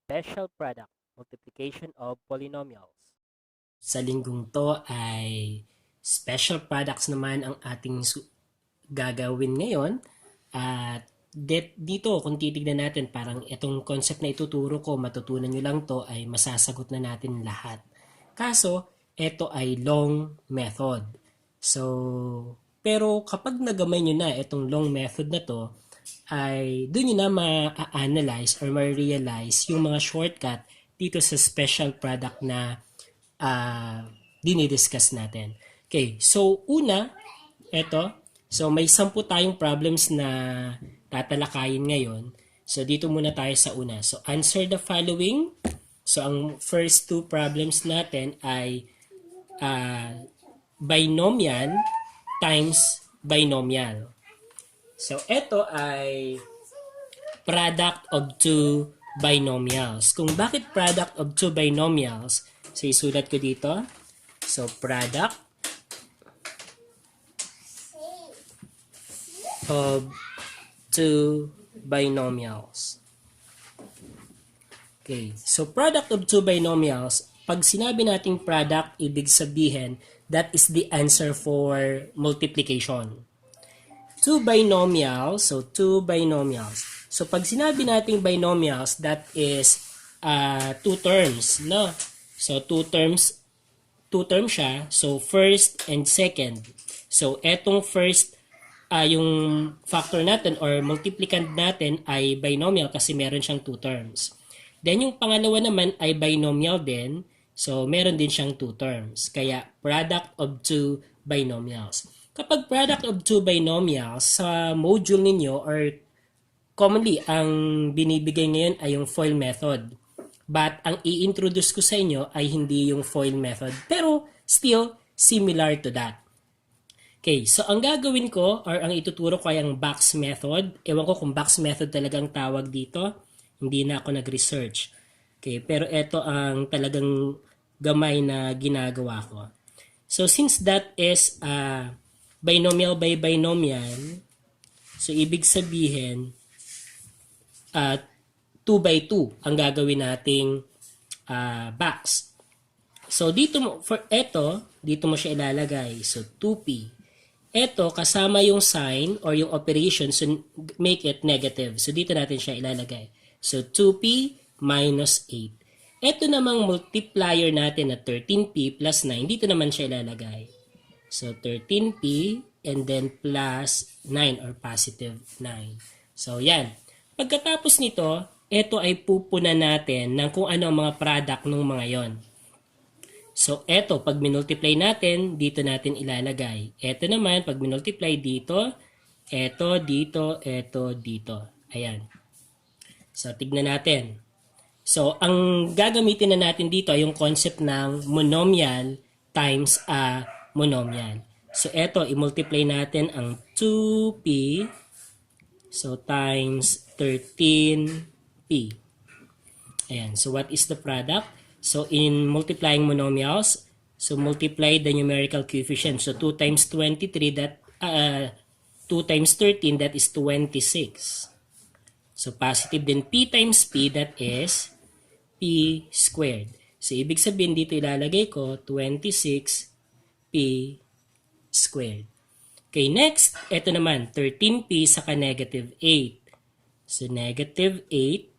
Special product, multiplication of polynomials. Sa linggong to ay special products naman ang ating gagawin ngayon. At dito, kung titignan natin, parang itong concept na ituturo ko, matutunan nyo lang to, ay masasagot na natin lahat. Kaso, ito ay long method. So, pero kapag nagamay nyo na itong long method na to, ay doon nyo na ma-analyze or ma-realize yung mga shortcut dito sa special product na dinidiscuss natin. Okay, so una, eto, so may 10 tayong problems na tatalakayin ngayon. So dito muna tayo sa una. So answer the following. So ang first two problems natin ay binomial times binomial. So ito ay product of two binomials. Kung bakit product of two binomials, so isulat ko dito. So product of two binomials. Okay, so product of two binomials, pag sinabi nating product, ibig sabihin, that is the answer for multiplication. Two binomials, so two binomials. So pag sinabi nating binomials, that is two terms, no? So two terms siya. So first and second. So etong first, yung factor natin or multiplicand natin ay binomial kasi meron siyang two terms. Then yung pangalawa naman ay binomial din. So meron din siyang two terms. Kaya product of two binomials. Kapag product of two binomials sa module ninyo or commonly ang binibigay ngayon ay yung FOIL method. But ang i-introduce ko sa inyo ay hindi yung FOIL method. Pero still similar to that. Okay, so ang gagawin ko or ang ituturo ko ay ang box method. Ewan ko kung box method talagang tawag dito. Hindi na ako nag-research. Okay, pero ito ang talagang gamay na ginagawa ko. So since that is binomial by binomial, so ibig sabihin 2 by 2 ang gagawin nating box. So dito dito mo siya ilalagay. So 2p. Ito kasama yung sign or yung operation, so make it negative. So dito natin siya ilalagay. So 2p minus 8. Ito namang multiplier natin na 13p plus 9. Dito naman siya ilalagay. So 13p and then plus 9 or positive 9. So yan. Pagkatapos nito, ito ay pupunan natin ng kung ano ang mga product ng mga yon. So ito, pag minultiply natin, dito natin ilalagay. Ito naman, pag minultiply dito, ito, dito, ito, dito. Ayan. So, tignan natin. So, ang gagamitin na natin dito ay yung concept ng monomial times monomial. So, ito, i-multiply natin ang 2p, so, times 13p. Ayan. So, what is the product? So, in multiplying monomials, so, multiply the numerical coefficient. So, 2 times 23, 2 times 13, that is 26. So, positive din p times p, that is p squared. So, ibig sabihin dito ilalagay ko 26p squared. Okay, next, ito naman, 13p saka negative 8. So, negative 8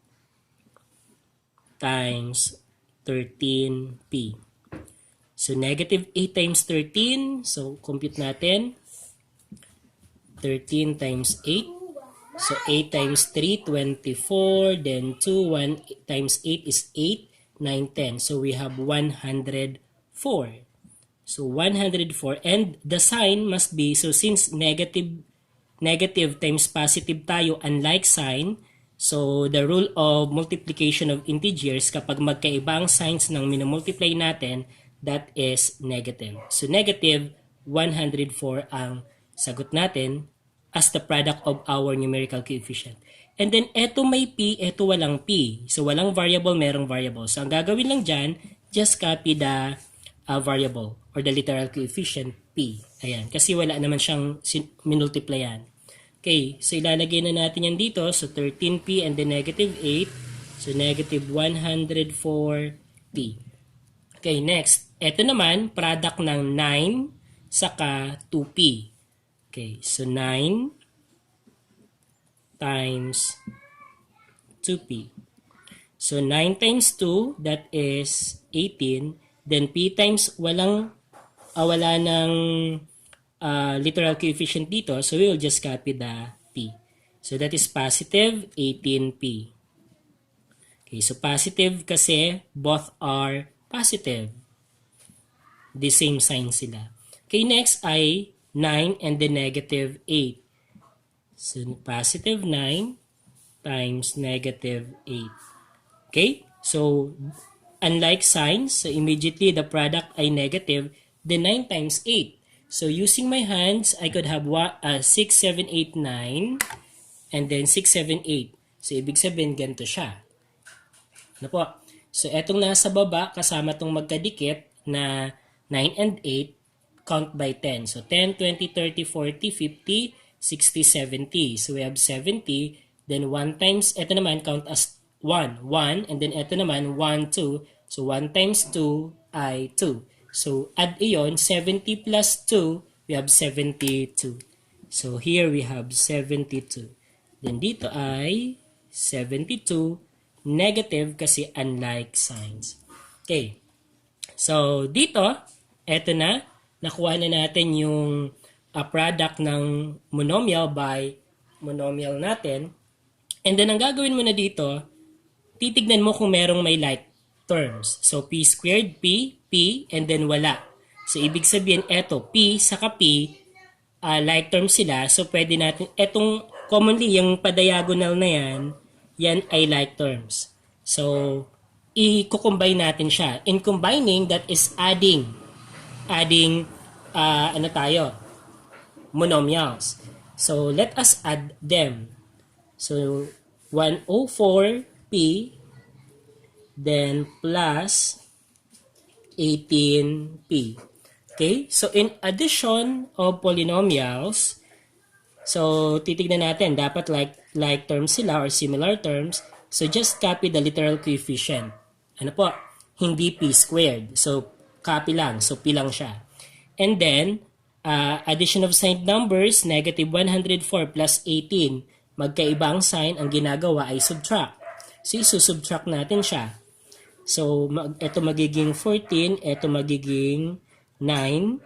times 13p. So, negative 8 times 13, so, compute natin. 13 times 8. So, 8 times 3, 24. Then, 2, 1 times 8 is 8. 9, 10. So, we have 104. So, 104. And the sign must be, so since negative times positive tayo, unlike sign, so, the rule of multiplication of integers, kapag magkaiba ang signs ng minumultiply natin, that is negative. So, negative 104 ang sagot natin as the product of our numerical coefficient. And then, eto may p, eto walang p. So, walang variable, merong variable. So, ang gagawin lang dyan, just copy the variable or the literal coefficient p. Ayan, kasi wala naman siyang minultiplyan. Okay, so ilalagay na natin yan dito. So, 13p and then negative 8. So, negative 104p. Okay, next. Ito naman, product ng 9 saka 2p. Okay, so 9 times 2p. So 9 times 2, that is 18. Then p times wala ng literal coefficient dito. So we will just copy the p. So that is positive 18p. Okay, so positive kasi both are positive. The same sign sila. Okay, next ay 9 and the negative 8. So positive 9 times negative 8. Okay? So, unlike signs, so immediately the product ay negative, then 9 times 8. So, using my hands, I could have 6, 7, 8, 9, and then 6, 7, 8. So, ibig sabihin, ganito siya. Ano po? So, etong nasa baba, kasama tong magkadikit na 9 and 8, count by 10. So, 10, 20, 30, 40, 50, 60, 70. So, we have 70. Then, 1 times, eto naman, count as 1. 1. And then, eto naman, 1, 2. So, 1 times 2 ay 2. So, add iyon, 70 plus 2, we have 72. So, here we have 72. Then, dito ay 72. Negative kasi unlike signs. Okay. So, dito, eto na. Nakuha na natin yung product ng monomial by monomial natin. And then, ang gagawin mo na dito, titignan mo kung merong may like terms. So, p squared, p, and then wala. So, ibig sabihin, eto, p saka p, like terms sila. So, pwede natin, etong commonly, yung pa-diagonal na yan ay like terms. So, i-combine natin siya. In combining, that is adding, monomials. So, let us add them. So, 104p, then plus 18p. Okay? So, in addition of polynomials, so, titignan natin, dapat like terms sila or similar terms. So, just copy the literal coefficient. Ano po? Hindi p squared. So, copy lang. So, p lang siya. And then, addition of signed numbers, negative 104 plus 18. Magkaiba ang sign, ang ginagawa ay subtract. So, isusubtract natin siya. So, ito magiging 14, ito magiging 9.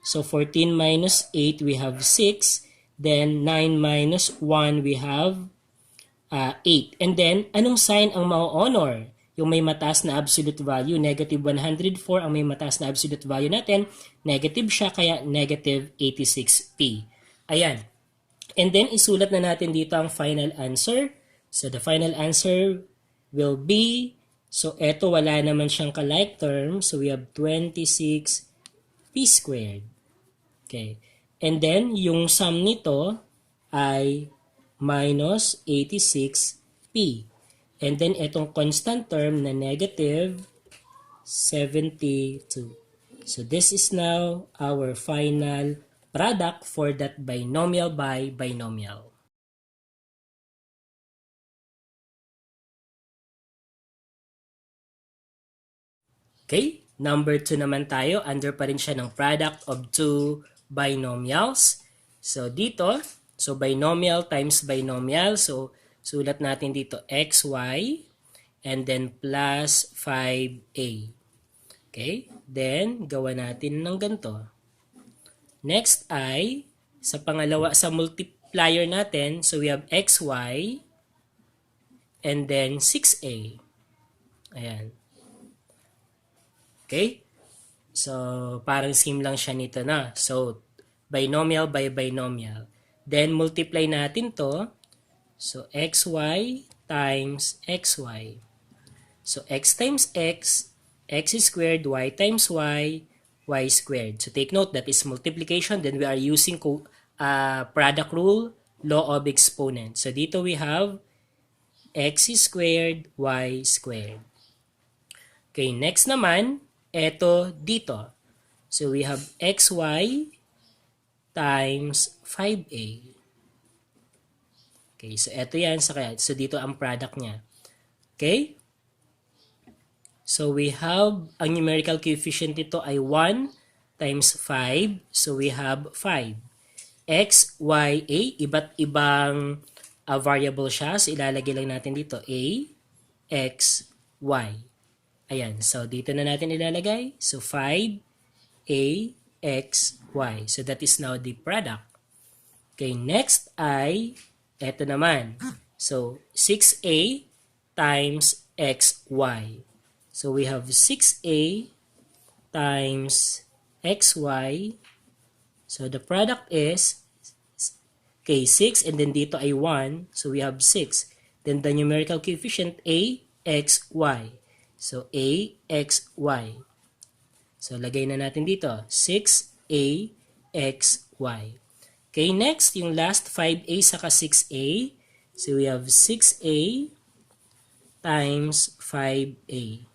So, 14 minus 8, we have 6. Then, 9 minus 1, we have 8. And then, anong sign ang ma-honor? Yung may mataas na absolute value, negative 104 ang may mataas na absolute value natin. Negative siya, kaya negative 86p. Ayan. And then, isulat na natin dito ang final answer. So, the final answer will be, so eto wala naman siyang ka-like term. So, we have 26p squared. Okay. And then, yung sum nito ay minus 86p. And then, itong constant term na negative 72. So, this is now our final product for that binomial by binomial. Okay, number 2 naman tayo. Under pa rin siya ng product of two binomials. So, dito, so binomial times binomial. So, sulat natin dito xy and then plus 5a. Okay? Then, gawa natin ng ganito. Next ay, sa pangalawa, sa multiplier natin, so we have xy and then 6a. Ayan. Okay? So, parang same lang siya nito na. So, binomial by binomial. Then, multiply natin to. So, xy times xy. So, x times x squared, y times y squared. So, take note, that is multiplication. Then, we are using product rule, law of exponent. So, dito we have x squared, y squared. Okay, next naman, eto dito. So, we have xy times 5a. Okay, so eto yan. So dito ang product niya. Okay? So we have, ang numerical coefficient nito ay 1 times 5. So we have 5. X, Y, A, iba't ibang variable siya. So ilalagay lang natin dito A, X, Y. Ayan. So dito na natin ilalagay. So 5, A, X, Y. So that is now the product. Okay, next ay, eto naman. So 6A times XY. So we have 6A times XY. So the product is, okay, 6 and then dito ay 1. So we have 6. Then the numerical coefficient A, X, Y. So A, X, Y. So lagay na natin dito, 6A, X, Y. Okay, next, yung last 5A saka 6A. So we have 6A times 5A.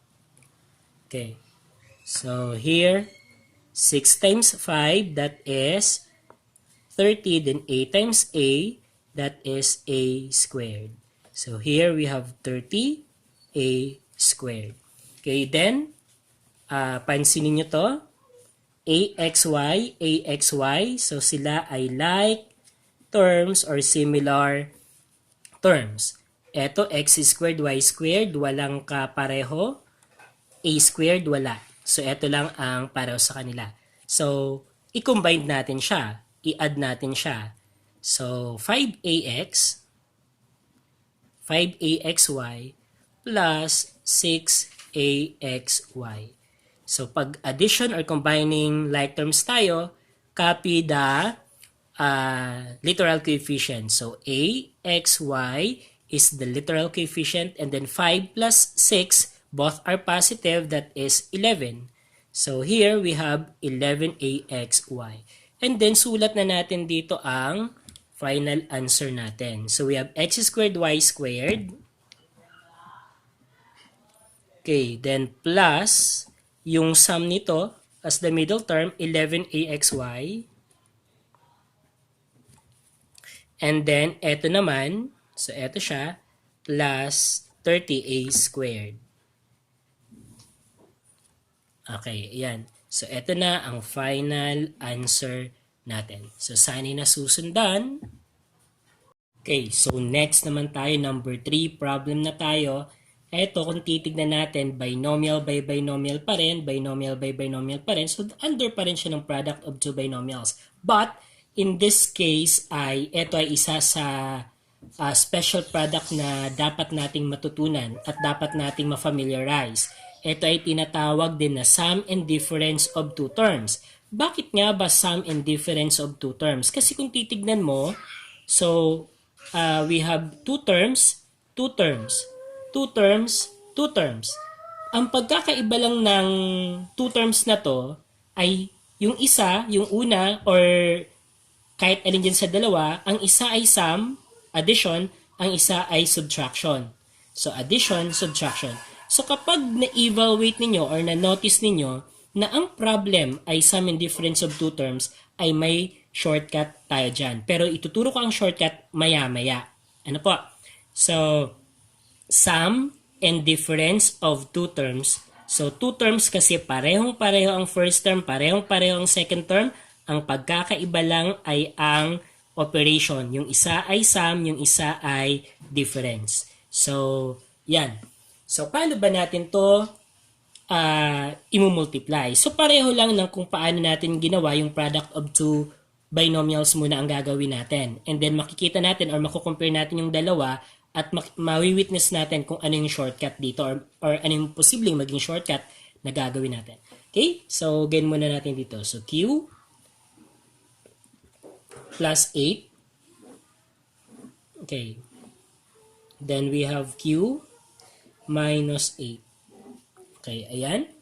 Okay. So here, 6 times 5, that is 30. Then A times A, that is A squared. So here we have 30A squared. Okay, then, pansinin nyo to. AXY, AXY. So sila ay like terms or similar terms. Ito, x squared, y squared, walang kapareho. A squared, wala. So, ito lang ang pareho sa kanila. So, i-combine natin siya. I-add natin siya. So, 5AXY plus 6AXY. So, pag addition or combining like terms tayo, copy the literal coefficient. So, AXY is the literal coefficient and then 5 plus 6, both are positive, that is 11. So, here we have 11AXY. And then, sulat na natin dito ang final answer natin. So, we have x squared, y squared. Okay, then plus yung sum nito as the middle term, 11AXY. And then, eto naman, so eto siya, plus 30A squared. Okay, ayan. So, eto na ang final answer natin. So, sana nasusundan. Okay, so next naman tayo, number 3, problem na tayo. Eto, kung titignan natin, binomial by binomial pa rin, binomial by binomial pa rin. So, under pa rin siya ng product of two binomials. But, in this case, ito ay isa sa special product na dapat nating matutunan at dapat nating ma-familiarize. Ito ay tinatawag din na sum and difference of two terms. Bakit nga ba sum and difference of two terms? Kasi kung titignan mo, so, we have two terms, two terms, two terms, two terms. Ang pagkakaiba lang ng two terms na to ay yung isa, yung una, or kahit alin dyan sa dalawa, ang isa ay sum, addition, ang isa ay subtraction. So, addition, subtraction. So, kapag na-evaluate ninyo or na-notice ninyo na ang problem ay sum and difference of two terms, ay may shortcut tayo dyan. Pero ituturo ko ang shortcut maya-maya. Ano po? So, sum and difference of two terms. So, two terms kasi parehong-pareho ang first term, parehong-pareho ang second term. Ang pagkakaiba lang ay ang operation. Yung isa ay sum, yung isa ay difference. So, yan. So, paano ba natin to imumultiply? So, pareho lang ng kung paano natin ginawa yung product of two binomials muna ang gagawin natin. And then, makikita natin or makukompare natin yung dalawa at mawi-witness natin kung ano yung shortcut dito or ano yung posibleng maging shortcut na gagawin natin. Okay? So, again muna natin dito. So, Q plus 8. Okay. Then, we have Q minus 8. Okay, ayan.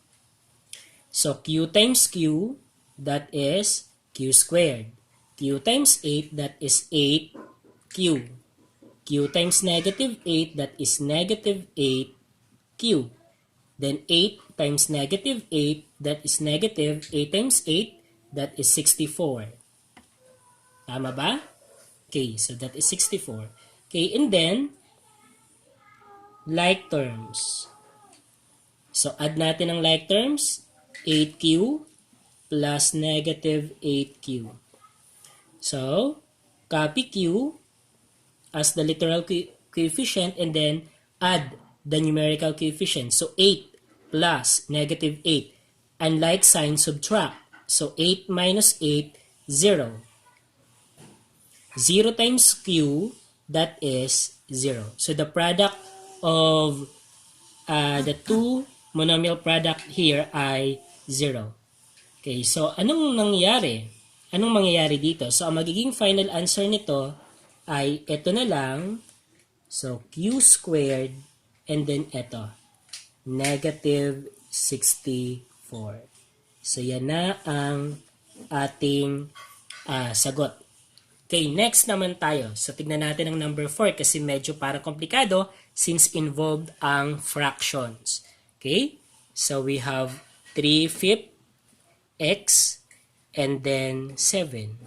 So, Q times Q, that is Q squared. Q times 8, that is 8Q. Q times negative 8, that is negative 8Q. Then 8 times negative 8, that is negative 8 times 8, that is 64. Tama ba? Okay, so that is 64. Okay, and then, like terms. So, add natin ang like terms. 8q plus negative 8q. So, copy q as the literal coefficient and then add the numerical coefficient. So, 8 plus negative 8. Unlike sign, subtract. So, 8 minus 8, 0. 0 times q, that is 0. So, the product of the two monomial product here ay 0. Okay, so anong nangyayari? Anong mangyayari dito? So, ang magiging final answer nito ay ito na lang. So, q squared and then ito, negative 64. So, yan na ang ating sagot. Okay, next naman tayo. So, tignan natin ang number 4 kasi medyo parang komplikado since involved ang fractions. Okay, so we have 3/5 x and then 7.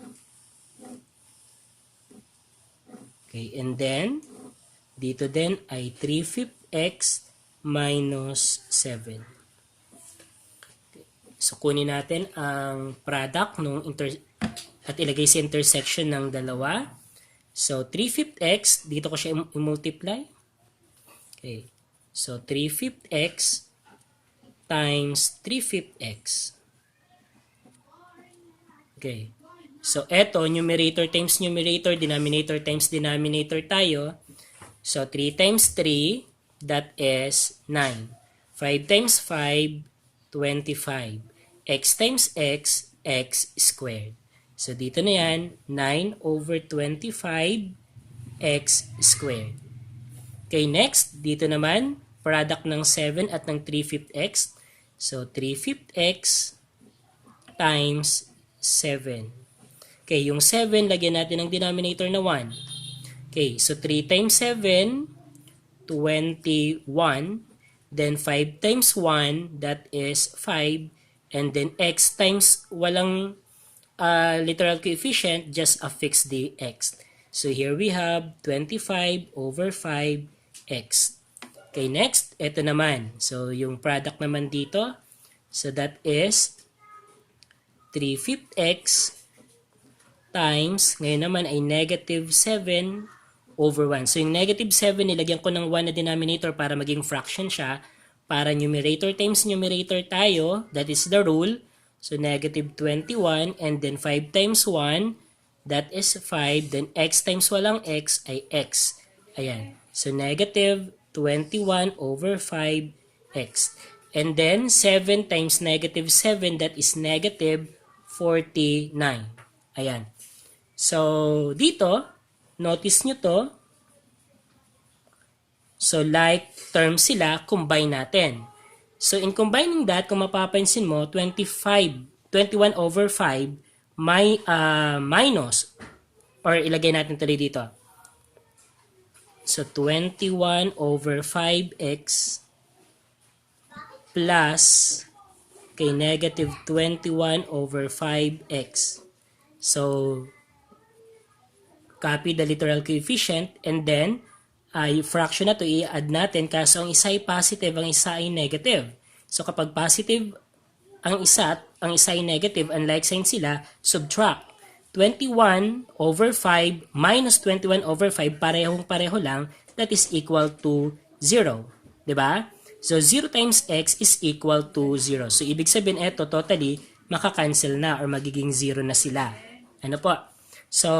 Okay, and then dito din ay 3/5 x minus 7. Okay. So kunin natin ang product nung at ilagay sa intersection ng dalawa. So 3/5 x, dito ko siya i-multiply. Okay. So 3/5 x times 3/5 x. Okay. So, eto, numerator times numerator, denominator times denominator tayo. So, 3 times 3, that is 9. 5 times 5, 25. X times x, x squared. So, dito na yan, 9 over 25, x squared. Okay, next, dito naman, product ng 7 at ng 3/5 x. So, 3/5 x times 7. Okay, yung 7, lagyan natin ng denominator na 1. Okay, so 3 times 7, 21. Then 5 times 1, that is 5. And then x times walang literal coefficient, just affix the x. So here we have 25 over 5x. Okay, next, ito naman. So yung product naman dito, so that is 3/5 x times, ngayon naman ay negative 7 over 1. So, yung negative 7, nilagyan ko ng 1 na denominator para maging fraction siya. Para numerator times numerator tayo, that is the rule. So, negative 21, and then 5 times 1, that is 5. Then, x times walang x ay x. Ayan. So, negative 21 over 5x. And then, 7 times negative 7, that is negative 49. Ayan. So, dito, notice nyo to. So, like terms sila, combine natin. So, in combining that, kung mapapansin mo, 21 over 5, may minus, or ilagay natin tuloy dito. So, 21 over 5x plus, okay, negative 21 over 5x. So, copy the literal coefficient and then yung fraction na to i-add natin kaso ang isa ay positive, ang isa ay negative. So kapag positive ang isa at ang isa ay negative, unlike sign sila, subtract. 21 over 5 minus 21 over 5, parehong-pareho lang, that is equal to 0. Diba? So 0 times x is equal to 0. So ibig sabihin ito totally makakancel na or magiging 0 na sila. Ano po? So,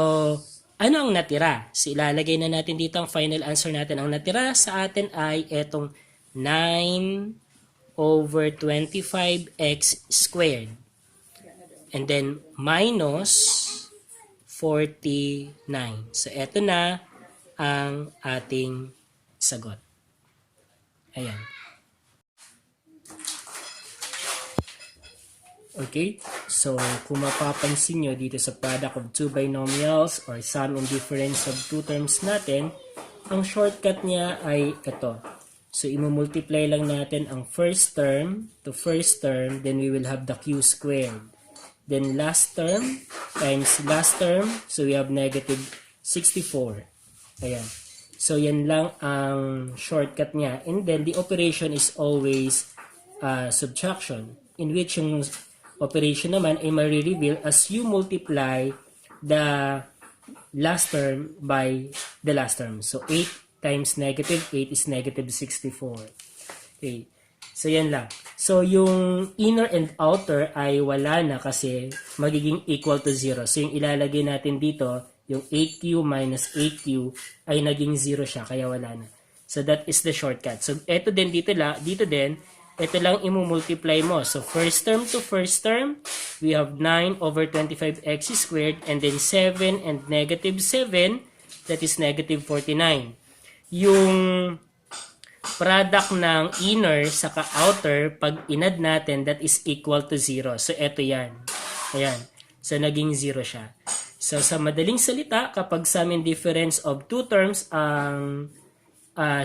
ano ang natira? So, ilalagay na natin dito ang final answer natin. Ang natira sa atin ay etong 9 over 25x squared. And then, minus 49. So, eto na ang ating sagot. Ayan. Okay, so kung mapapansin nyo dito sa product of two binomials or sum and difference of two terms natin, ang shortcut niya ay ito. So, imumultiply lang natin ang first term to first term, then we will have the q squared. Then last term times last term, so we have negative 64. Ayan. So, yan lang ang shortcut niya. And then, the operation is always subtraction, in which yung operation naman ay ma-reveal as you multiply the last term by the last term. So, 8 times negative 8 is negative 64. Okay. So, yan lang. So, yung inner and outer ay wala na kasi magiging equal to 0. So, yung ilalagay natin dito, yung 8q minus 8q ay naging 0 siya, kaya wala na. So, that is the shortcut. So, eto din dito din, ito lang imumultiply mo. So, first term to first term, we have 9 over 25x squared, and then 7 and negative 7, that is negative 49. Yung product ng inner saka outer, pag inad natin, that is equal to 0. So, eto yan. Ayan. So, naging 0 siya. So, sa madaling salita, kapag summing difference of two terms ang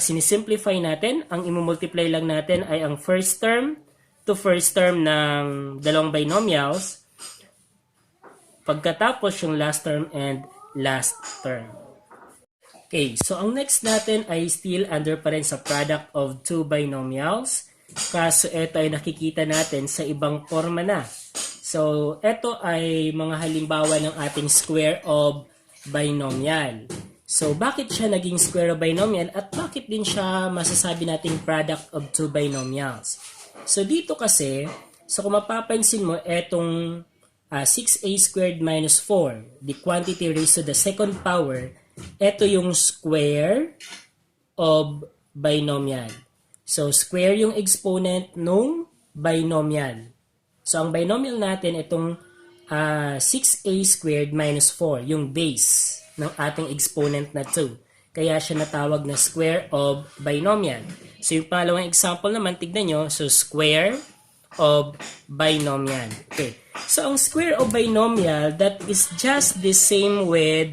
sinisimplify natin, ang imumultiply lang natin ay ang first term to first term ng dalawang binomials, pagkatapos yung last term and last term. Okay, so ang next natin ay still under pa rin sa product of two binomials. Kaso ito ay nakikita natin sa ibang forma na. So, ito ay mga halimbawa ng ating square of binomial. So, bakit siya naging square of binomial at bakit din siya masasabi nating product of two binomials? So, dito kasi, so kung mapapansin mo, etong 6a squared minus 4, the quantity raised to the second power, ito yung square of binomial. So, square yung exponent nung binomial. So, ang binomial natin, itong 6a squared minus 4, yung base ng ating exponent na 2. Kaya siya natawag na square of binomial. So, yung pangalawang example naman, tignan nyo. So, square of binomial. Okay. So, ang square of binomial, that is just the same with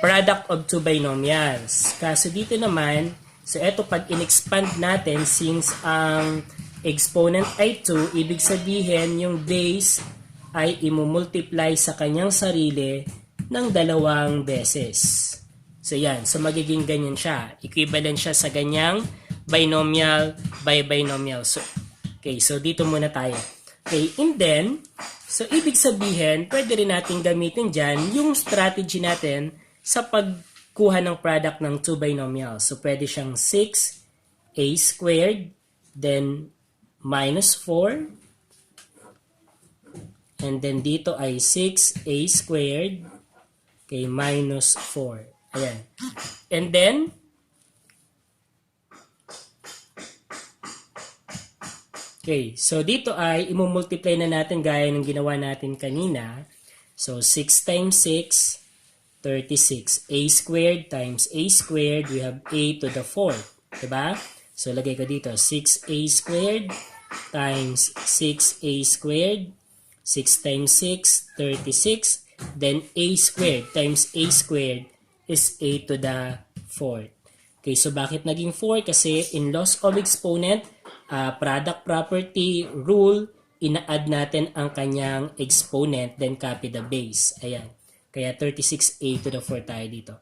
product of two binomials. Kaso dito naman, so eto pag in-expand natin, since ang exponent ay 2, ibig sabihin yung base ay imumultiply sa kanyang sarili ng dalawang beses. So yan, so magiging ganyan siya. Equivalent siya sa ganyang binomial by binomial. So, okay, so dito muna tayo. Okay, and then, so ibig sabihin, pwede rin natin gamitin dyan yung strategy natin sa pagkuha ng product ng two binomials. So pwede siyang 6a squared, then minus 4, and then dito ay 6a squared, okay, minus 4. Ayan. And then, okay, so dito ay imumultiply na natin gaya ng ginawa natin kanina. So, 6 times 6, 36. A squared times A squared, we have A to the 4th. Diba? So, lagay ko dito, 6A squared times 6A squared. 6 times 6, 36. Then, A squared times A squared is A to the 4th. Okay, so bakit naging 4? Kasi in laws of exponent, product property rule, ina-add natin ang kanyang exponent, then copy the base. Ayan. Kaya 36a to the 4 tayo dito.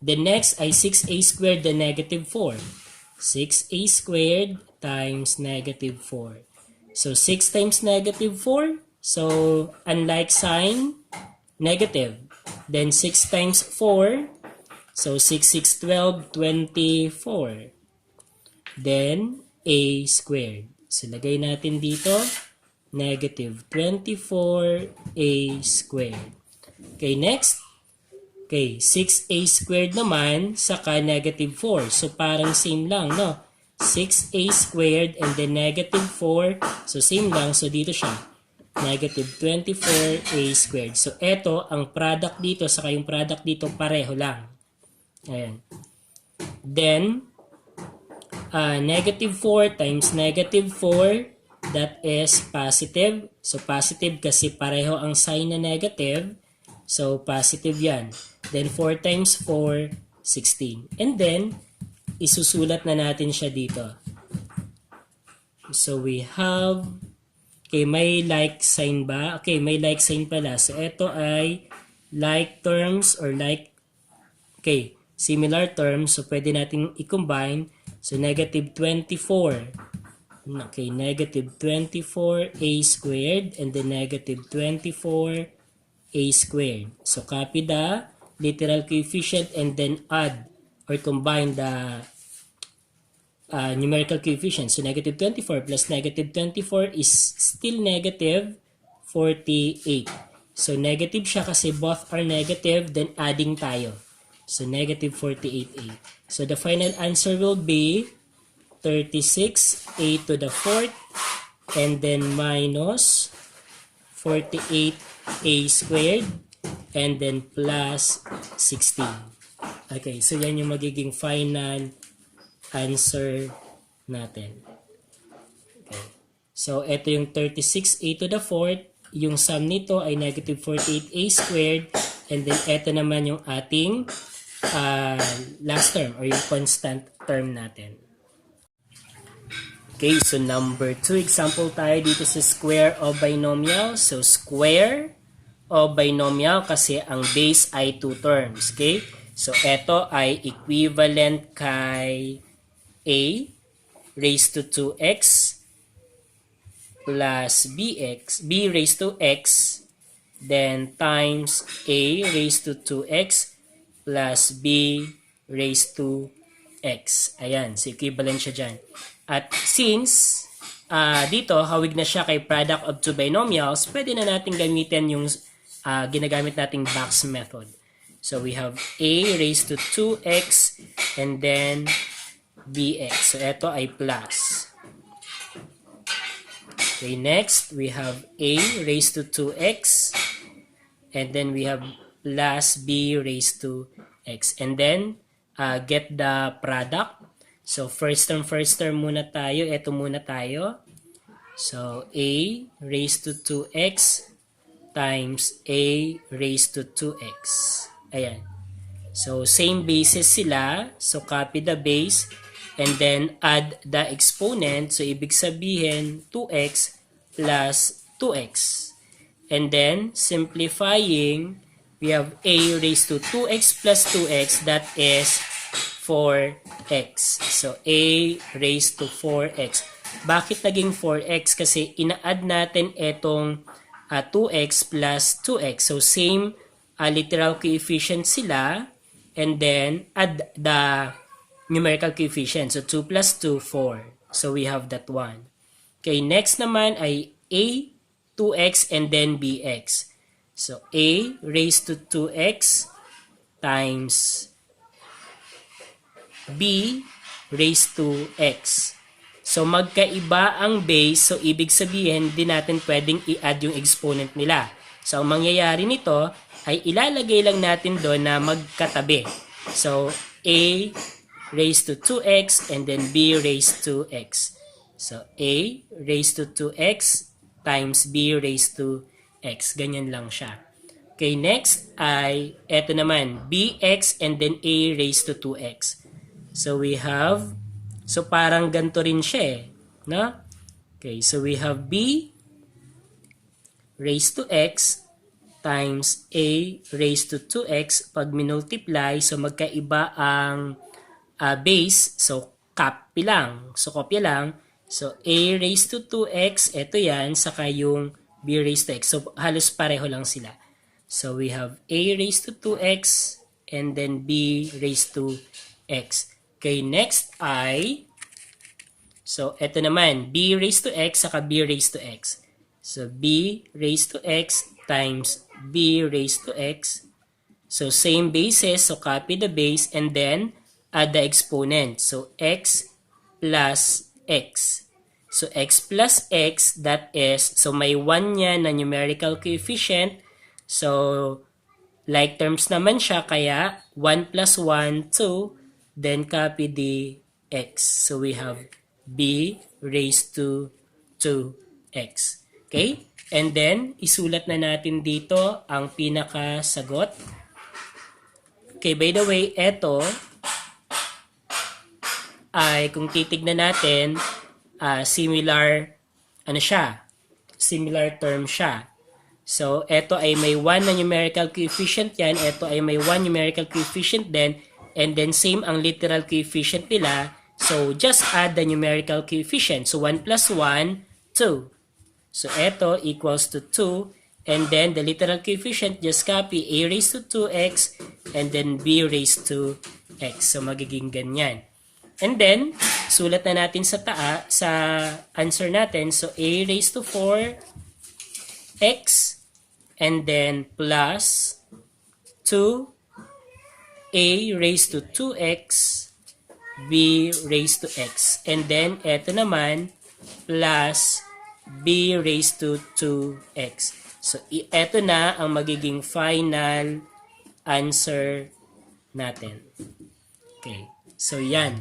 The next ay 6a squared, the negative 4. 6a squared times negative 4. So, 6 times negative 4. So, unlike sign, negative. Then, 6 times 4. So, 6, 6, 12, 24. Then, a squared. So, lagay natin dito, negative 24a squared. Okay, next. Okay, 6a squared naman, saka negative 4. So, parang same lang, no? 6a squared and then negative 4. So, same lang. So, dito siya. Negative 24a squared. So, eto, ang product dito, saka yung product dito, pareho lang. Ayan. Then, negative 4 times negative 4, that is positive. So, positive kasi pareho ang sign na negative. So, positive yan. Then, 4 times 4, 16. And then, isusulat na natin siya dito. So, we have, okay, may like sign ba? Okay, may like sign pala. So, ito ay like terms or like, Okay, similar terms. So, pwede natin i-combine. So, negative 24. Okay, negative 24a squared and then negative 24a squared. So, copy the literal coefficient and then add or combine the numerical coefficient. So, negative 24 plus negative 24 is still negative 48. So, negative siya kasi both are negative, then adding tayo. So, negative 48a. So, the final answer will be 36a to the fourth and then minus 48a squared and then plus 16. Okay, so yan yung magiging final answer natin. Okay. So, ito yung 36a to the fourth. Yung sum nito ay negative 48a squared. And then, ito naman yung ating last term or yung constant term natin. Okay, so number 2 example tayo dito sa square of binomial. So, square of binomial kasi ang base ay 2 terms. Okay? So, ito ay equivalent kay a raised to 2x plus b raised to x, then times a raised to 2x plus b raised to x. Ayan, so equivalent siya dyan. At since dito, hawig na siya kay product of two binomials, pwede na natin gamitin yung ginagamit nating box method. So we have a raised to 2x and then bx. So ito ay plus. Okay, next we have a raised to 2x and then we have plus b raised to x. And then get the product. So first term muna tayo. Ito muna tayo. So a raised to 2x times a raised to 2x. Ayan. So same basis sila. So copy the base and then add the exponent. So ibig sabihin 2x plus 2x. And then simplifying, we have a raised to 2x plus 2x, that is 4x. So a raised to 4x. Bakit naging 4x? Kasi ina-add natin itong 2x plus 2x. So same literal coefficient sila and then add the numerical coefficient. So 2 plus 2, 4. So we have that one. Okay, next naman ay a 2x and then bx. So a raised to 2x times b raised to x. So magkaiba ang base, so ibig sabihin hindi natin pwedeng i-add yung exponent nila. So ang mangyayari nito ay ilalagay lang natin doon na magkatabi. So a raised to 2x and then b raised to x. So a raised to 2x times b raised to x. Ganyan lang siya. Okay, next ay eto naman, bx and then a raised to 2x. So we have, so parang ganito rin siya no? Okay, so we have b raised to x times a raised to 2x. Pag minultiply, so magkaiba ang base, so copy lang. So kopya lang. So a raised to 2x, ito yan, saka yung b raised to x. So halos pareho lang sila. So we have a raised to 2x and then b raised to x. Okay, next ay, so ito naman, b raised to x saka b raised to x. So b raised to x times b raised to x. So same basis, so copy the base and then add the exponent. So x plus x. So x plus x, that is, so may 1 yan na numerical coefficient. So like terms naman siya, kaya 1 plus 1, 2. Then copy the x. So we have b raised to 2x. Okay? And then, isulat na natin dito ang pinakasagot. Okay, by the way, eto ay kung titignan natin, similar, similar term siya. So, ito ay may 1 na numerical coefficient yan. Ito ay may 1 numerical coefficient din. And then, same ang literal coefficient nila. So, just add the numerical coefficient. So, 1 plus 1, 2. So, ito equals to 2. And then, the literal coefficient, just copy a raised to 2x and then b raised to x. So, magiging ganyan. And then, sulat na natin sa answer natin. So, a raised to 4x and then plus 2a raised to 2x b raised to x. And then, eto naman, plus b raised to 2x. So, eto na ang magiging final answer natin. Okay. So, yan.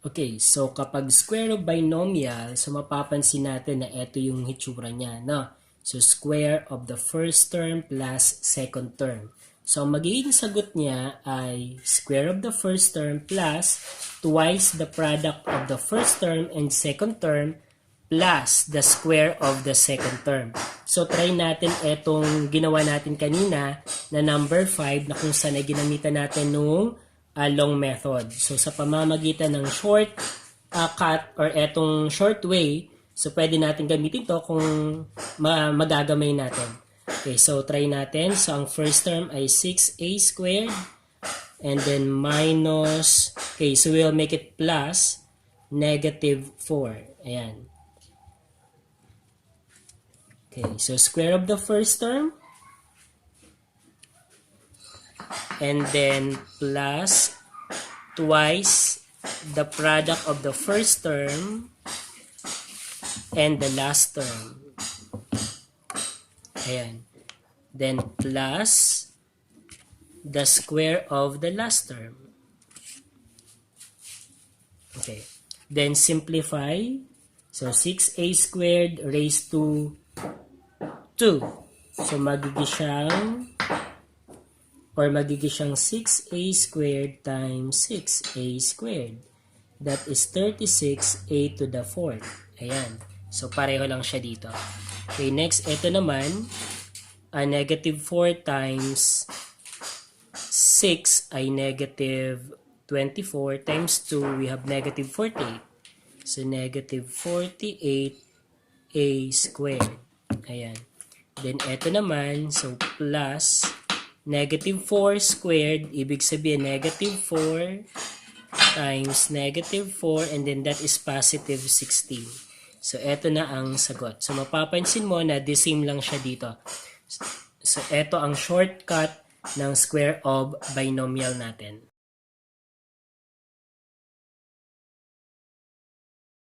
Okay. So, kapag square of binomial, so mapapansin natin na ito yung hitsura niya. No? So, square of the first term plus second term. So, ang magiging sagot niya ay square of the first term plus twice the product of the first term and second term plus the square of the second term. So, try natin itong ginawa natin kanina na number 5 na kung saan ay ginamitan natin nung long method. So, sa pamamagitan ng short cut or etong short way, so pwede natin gamitin to kung magagamay natin. Okay, so try natin. So, ang first term ay 6a squared and then minus, okay, so we'll make it plus negative 4. Ayan. Okay, so square of the first term and then plus twice the product of the first term and the last term. Ayan. Then plus the square of the last term. Okay. Then simplify. So 6a squared raised to 2. So magiging siyang 6a squared times 6a squared. That is 36a to the 4th. Ayan. So pareho lang siya dito. Okay, next, ito naman, negative 4 times 6 ay negative 24 times 2, we have negative 48. So, negative 48a squared. Ayan. Then, ito naman, so plus negative 4 squared, ibig sabihin negative 4 times negative 4, and then that is positive 16. So, eto na ang sagot. So, mapapansin mo na the same lang siya dito. So, eto ang shortcut ng square of binomial natin.